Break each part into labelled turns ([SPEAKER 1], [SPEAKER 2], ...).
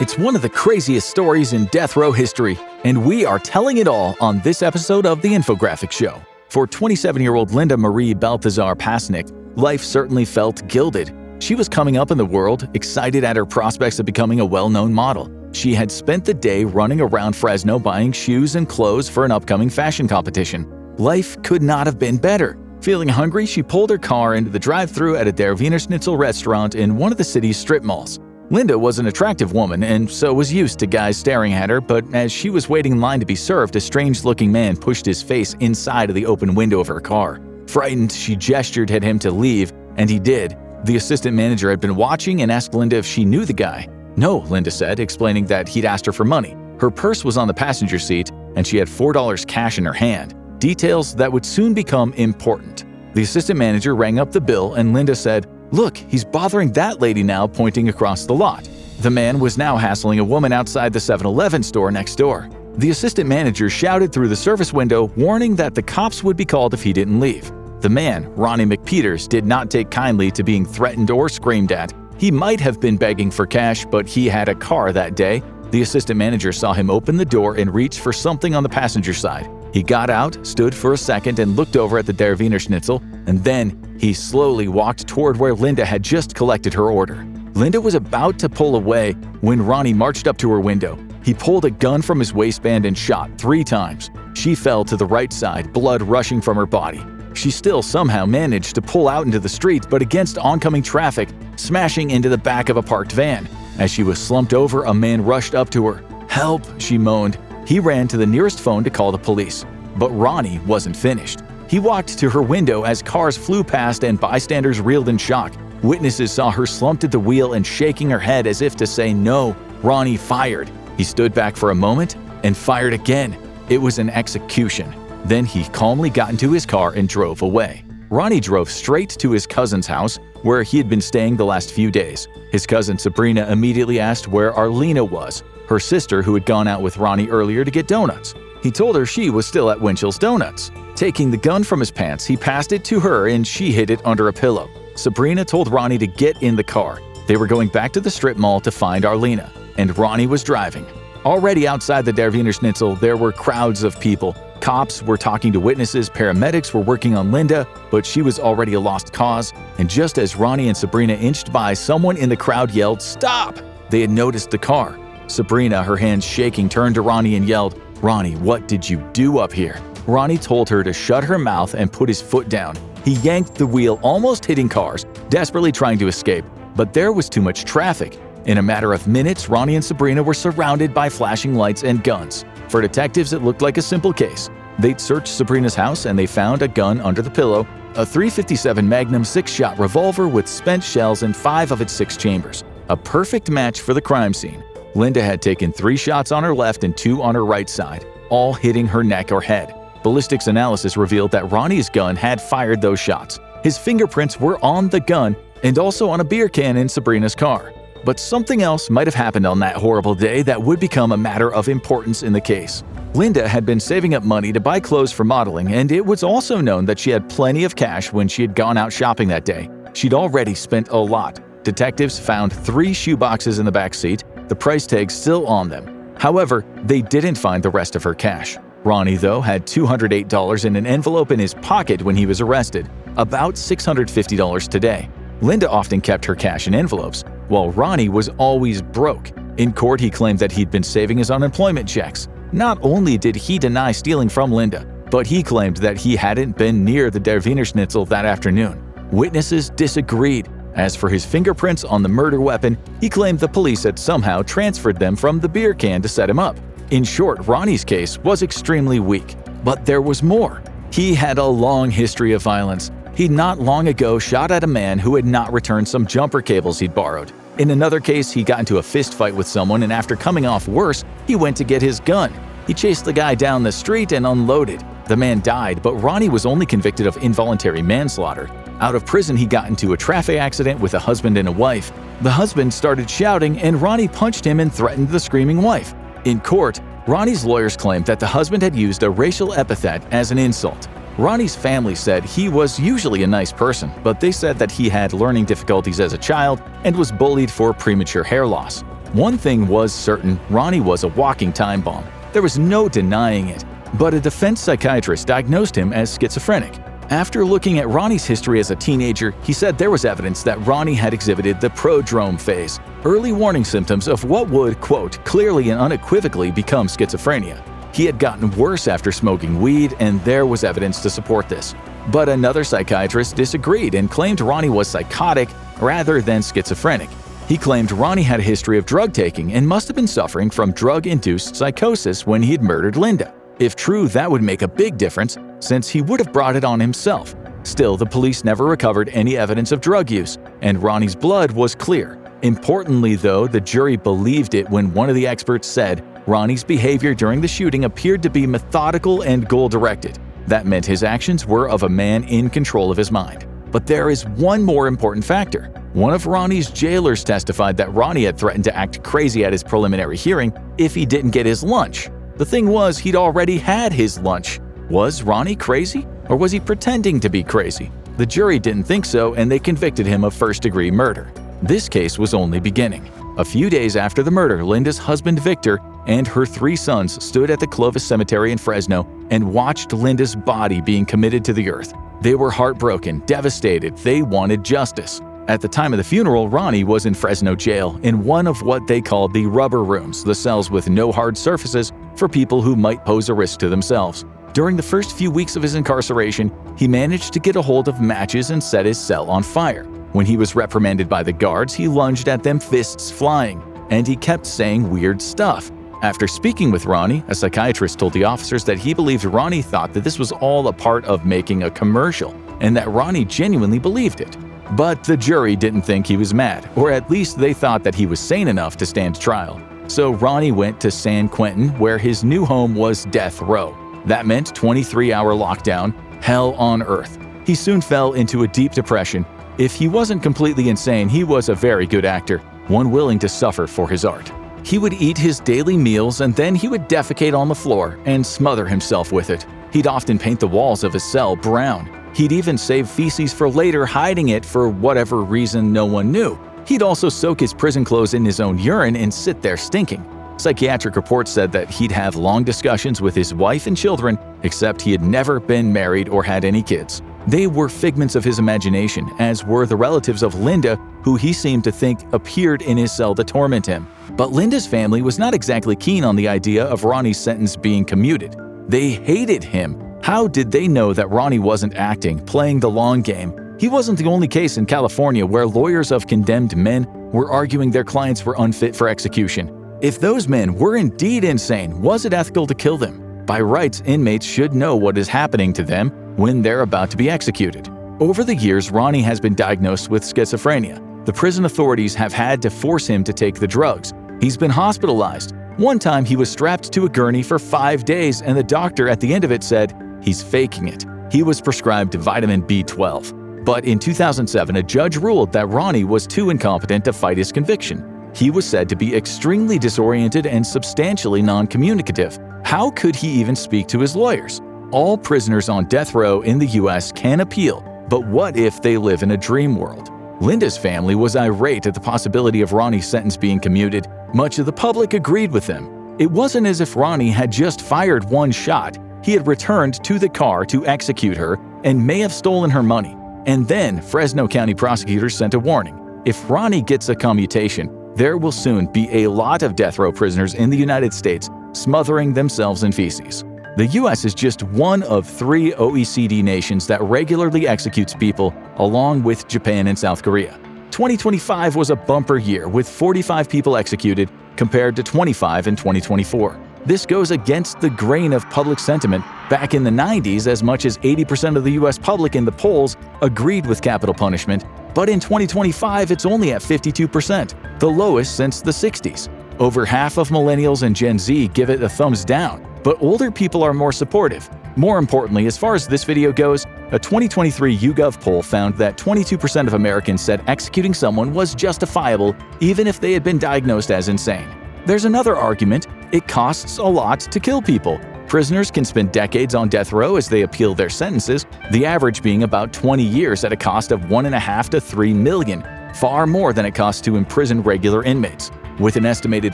[SPEAKER 1] It's one of the craziest stories in death row history, and we are telling it all on this episode of The Infographic Show. For 27-year-old Linda Marie Balthazar Pasnick, life certainly felt gilded. She was coming up in the world, excited at her prospects of becoming a well-known model. She had spent the day running around Fresno buying shoes and clothes for an upcoming fashion competition. Life could not have been better. Feeling hungry, she pulled her car into the drive-thru at a Der Wiener Schnitzel restaurant in one of the city's strip malls. Linda was an attractive woman and so was used to guys staring at her, but as she was waiting in line to be served, a strange-looking man pushed his face inside of the open window of her car. Frightened, she gestured at him to leave, and he did. The assistant manager had been watching and asked Linda if she knew the guy. No, Linda said, explaining that he'd asked her for money. Her purse was on the passenger seat, and she had $4 cash in her hand. Details that would soon become important. The assistant manager rang up the bill, and Linda said, "Look, he's bothering that lady now," pointing across the lot. The man was now hassling a woman outside the 7-Eleven store next door. The assistant manager shouted through the service window, warning that the cops would be called if he didn't leave. The man, Ronnie McPeters, did not take kindly to being threatened or screamed at. He might have been begging for cash, but he had a car that day. The assistant manager saw him open the door and reach for something on the passenger side. He got out, stood for a second, and looked over at the Der Wiener Schnitzel, and then he slowly walked toward where Linda had just collected her order. Linda was about to pull away when Ronnie marched up to her window. He pulled a gun from his waistband and shot 3 times. She fell to the right side, blood rushing from her body. She still somehow managed to pull out into the street, but against oncoming traffic, smashing into the back of a parked van. As she was slumped over, a man rushed up to her. "Help," she moaned. He ran to the nearest phone to call the police. But Ronnie wasn't finished. He walked to her window as cars flew past and bystanders reeled in shock. Witnesses saw her slumped at the wheel and shaking her head as if to say no. Ronnie fired. He stood back for a moment and fired again. It was an execution. Then he calmly got into his car and drove away. Ronnie drove straight to his cousin's house, where he had been staying the last few days. His cousin Sabrina immediately asked where Arlena was, her sister who had gone out with Ronnie earlier to get donuts. He told her she was still at Winchell's Donuts. Taking the gun from his pants, he passed it to her and she hid it under a pillow. Sabrina told Ronnie to get in the car. They were going back to the strip mall to find Arlena, and Ronnie was driving. Already outside the Der Wiener Schnitzel, there were crowds of people. Cops were talking to witnesses, paramedics were working on Linda, but she was already a lost cause. And just as Ronnie and Sabrina inched by, someone in the crowd yelled, "Stop!" They had noticed the car. Sabrina, her hands shaking, turned to Ronnie and yelled, "Ronnie, what did you do up here?" Ronnie told her to shut her mouth and put his foot down. He yanked the wheel, almost hitting cars, desperately trying to escape. But there was too much traffic. In a matter of minutes, Ronnie and Sabrina were surrounded by flashing lights and guns. For detectives, it looked like a simple case. They'd searched Sabrina's house and they found a gun under the pillow, a .357 Magnum 6-shot revolver with spent shells in 5 of its 6 chambers. A perfect match for the crime scene. Linda had taken 3 shots on her left and 2 on her right side, all hitting her neck or head. Ballistics analysis revealed that Ronnie's gun had fired those shots. His fingerprints were on the gun and also on a beer can in Sabrina's car. But something else might have happened on that horrible day that would become a matter of importance in the case. Linda had been saving up money to buy clothes for modeling, and it was also known that she had plenty of cash when she had gone out shopping that day. She'd already spent a lot. Detectives found 3 shoeboxes in the back seat, the price tags still on them. However, they didn't find the rest of her cash. Ronnie, though, had $208 in an envelope in his pocket when he was arrested, about $650 today. Linda often kept her cash in envelopes, while Ronnie was always broke. In court, he claimed that he'd been saving his unemployment checks. Not only did he deny stealing from Linda, but he claimed that he hadn't been near the Der Wiener Schnitzel that afternoon. Witnesses disagreed. As for his fingerprints on the murder weapon, he claimed the police had somehow transferred them from the beer can to set him up. In short, Ronnie's case was extremely weak. But there was more. He had a long history of violence. He'd not long ago shot at a man who had not returned some jumper cables he'd borrowed. In another case, he got into a fist fight with someone, and after coming off worse, he went to get his gun. He chased the guy down the street and unloaded. The man died, but Ronnie was only convicted of involuntary manslaughter. Out of prison, he got into a traffic accident with a husband and a wife. The husband started shouting, and Ronnie punched him and threatened the screaming wife. In court, Ronnie's lawyers claimed that the husband had used a racial epithet as an insult. Ronnie's family said he was usually a nice person, but they said that he had learning difficulties as a child and was bullied for premature hair loss. One thing was certain: Ronnie was a walking time bomb. There was no denying it. But a defense psychiatrist diagnosed him as schizophrenic. After looking at Ronnie's history as a teenager, he said there was evidence that Ronnie had exhibited the prodrome phase, early warning symptoms of what would, quote, clearly and unequivocally become schizophrenia. He had gotten worse after smoking weed, and there was evidence to support this. But another psychiatrist disagreed and claimed Ronnie was psychotic rather than schizophrenic. He claimed Ronnie had a history of drug taking and must have been suffering from drug-induced psychosis when he had murdered Linda. If true, that would make a big difference, since he would have brought it on himself. Still, the police never recovered any evidence of drug use, and Ronnie's blood was clear. Importantly, though, the jury believed it when one of the experts said Ronnie's behavior during the shooting appeared to be methodical and goal-directed. That meant his actions were of a man in control of his mind. But there is one more important factor. One of Ronnie's jailers testified that Ronnie had threatened to act crazy at his preliminary hearing if he didn't get his lunch. The thing was, he'd already had his lunch. Was Ronnie crazy, or was he pretending to be crazy? The jury didn't think so, and they convicted him of first-degree murder. This case was only beginning. A few days after the murder, Linda's husband Victor and her 3 sons stood at the Clovis Cemetery in Fresno and watched Linda's body being committed to the earth. They were heartbroken, devastated. They wanted justice. At the time of the funeral, Ronnie was in Fresno jail in one of what they called the rubber rooms, the cells with no hard surfaces for people who might pose a risk to themselves. During the first few weeks of his incarceration, he managed to get a hold of matches and set his cell on fire. When he was reprimanded by the guards, he lunged at them, fists flying, and he kept saying weird stuff. After speaking with Ronnie, a psychiatrist told the officers that he believed Ronnie thought that this was all a part of making a commercial, and that Ronnie genuinely believed it. But the jury didn't think he was mad, or at least they thought that he was sane enough to stand trial. So Ronnie went to San Quentin, where his new home was death row. That meant 23-hour lockdown, hell on earth. He soon fell into a deep depression. If he wasn't completely insane, he was a very good actor, one willing to suffer for his art. He would eat his daily meals, and then he would defecate on the floor and smother himself with it. He'd often paint the walls of his cell brown. He'd even save feces for later, hiding it for whatever reason no one knew. He'd also soak his prison clothes in his own urine and sit there stinking. Psychiatric reports said that he'd have long discussions with his wife and children, except he had never been married or had any kids. They were figments of his imagination, as were the relatives of Linda, who he seemed to think appeared in his cell to torment him. But Linda's family was not exactly keen on the idea of Ronnie's sentence being commuted. They hated him. How did they know that Ronnie wasn't acting, playing the long game? He wasn't the only case in California where lawyers of condemned men were arguing their clients were unfit for execution. If those men were indeed insane, was it ethical to kill them? By rights, inmates should know what is happening to them when they're about to be executed. Over the years, Ronnie has been diagnosed with schizophrenia. The prison authorities have had to force him to take the drugs. He's been hospitalized. One time he was strapped to a gurney for 5 days, and the doctor at the end of it said, "He's faking it." He was prescribed vitamin B12. But in 2007, a judge ruled that Ronnie was too incompetent to fight his conviction. He was said to be extremely disoriented and substantially non-communicative. How could he even speak to his lawyers? All prisoners on death row in the US can appeal, but what if they live in a dream world? Linda's family was irate at the possibility of Ronnie's sentence being commuted. Much of the public agreed with them. It wasn't as if Ronnie had just fired one shot. He had returned to the car to execute her and may have stolen her money. And then Fresno County prosecutors sent a warning. If Ronnie gets a commutation, there will soon be a lot of death row prisoners in the United States smothering themselves in feces. The US is just one of 3 OECD nations that regularly executes people, along with Japan and South Korea. 2025 was a bumper year, with 45 people executed compared to 25 in 2024. This goes against the grain of public sentiment. Back in the 90s, as much as 80% of the US public in the polls agreed with capital punishment, but in 2025 it's only at 52%, the lowest since the 60s. Over half of millennials and Gen Z give it a thumbs down, but older people are more supportive. More importantly, as far as this video goes, a 2023 YouGov poll found that 22% of Americans said executing someone was justifiable even if they had been diagnosed as insane. There's another argument: it costs a lot to kill people. Prisoners can spend decades on death row as they appeal their sentences, the average being about 20 years at a cost of $1.5 to $3 million. far more than it costs to imprison regular inmates. With an estimated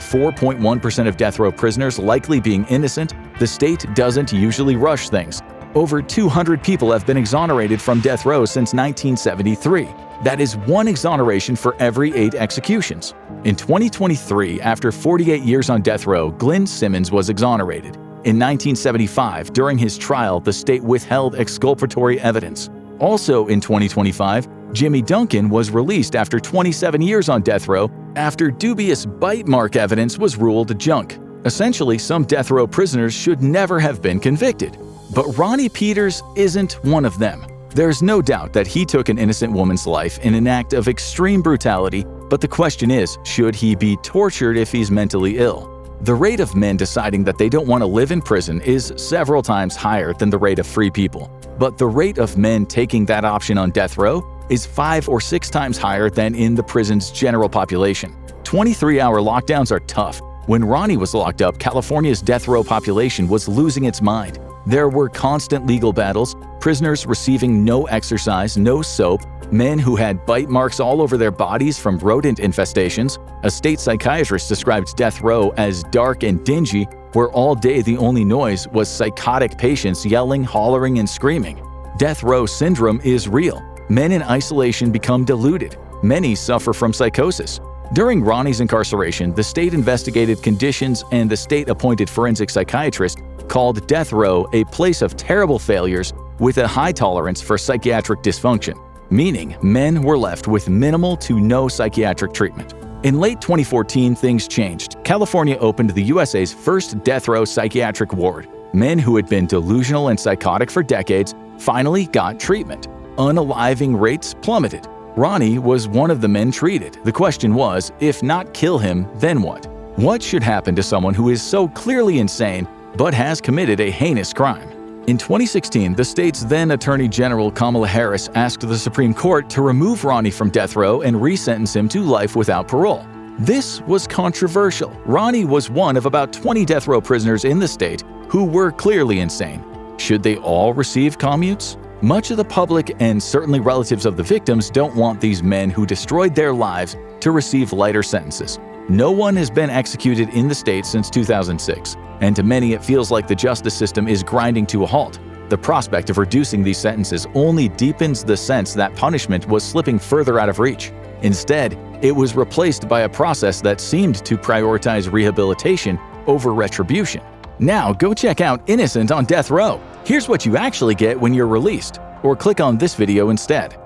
[SPEAKER 1] 4.1% of death row prisoners likely being innocent, the state doesn't usually rush things. Over 200 people have been exonerated from death row since 1973. That is one exoneration for every 8 executions. In 2023, after 48 years on death row, Glenn Simmons was exonerated. In 1975, during his trial, the state withheld exculpatory evidence. Also in 2025, Jimmy Duncan was released after 27 years on death row after dubious bite mark evidence was ruled junk. Essentially, some death row prisoners should never have been convicted. But Ronnie Peters isn't one of them. There's no doubt that he took an innocent woman's life in an act of extreme brutality, but the question is, should he be tortured if he's mentally ill? The rate of men deciding that they don't want to live in prison is several times higher than the rate of free people. But the rate of men taking that option on death row is 5 or 6 times higher than in the prison's general population. 23-hour lockdowns are tough. When Ronnie was locked up, California's death row population was losing its mind. There were constant legal battles, prisoners receiving no exercise, no soap, men who had bite marks all over their bodies from rodent infestations. A state psychiatrist described death row as dark and dingy, where all day the only noise was psychotic patients yelling, hollering, and screaming. Death row syndrome is real. Men in isolation become deluded. Many suffer from psychosis. During Ronnie's incarceration, the state investigated conditions, and the state-appointed forensic psychiatrist called death row a place of terrible failures with a high tolerance for psychiatric dysfunction, meaning men were left with minimal to no psychiatric treatment. In late 2014, things changed. California opened the USA's first death row psychiatric ward. Men who had been delusional and psychotic for decades finally got treatment. Unaliving rates plummeted. Ronnie was one of the men treated. The question was, if not kill him, then what? What should happen to someone who is so clearly insane but has committed a heinous crime? In 2016, the state's then Attorney General Kamala Harris asked the Supreme Court to remove Ronnie from death row and resentence him to life without parole. This was controversial. Ronnie was one of about 20 death row prisoners in the state who were clearly insane. Should they all receive commutes? Much of the public and certainly relatives of the victims don't want these men who destroyed their lives to receive lighter sentences. No one has been executed in the state since 2006, and to many it feels like the justice system is grinding to a halt. The prospect of reducing these sentences only deepens the sense that punishment was slipping further out of reach. Instead, it was replaced by a process that seemed to prioritize rehabilitation over retribution. Now go check out Innocent on Death Row. Here's what you actually get when you're released, or click on this video instead.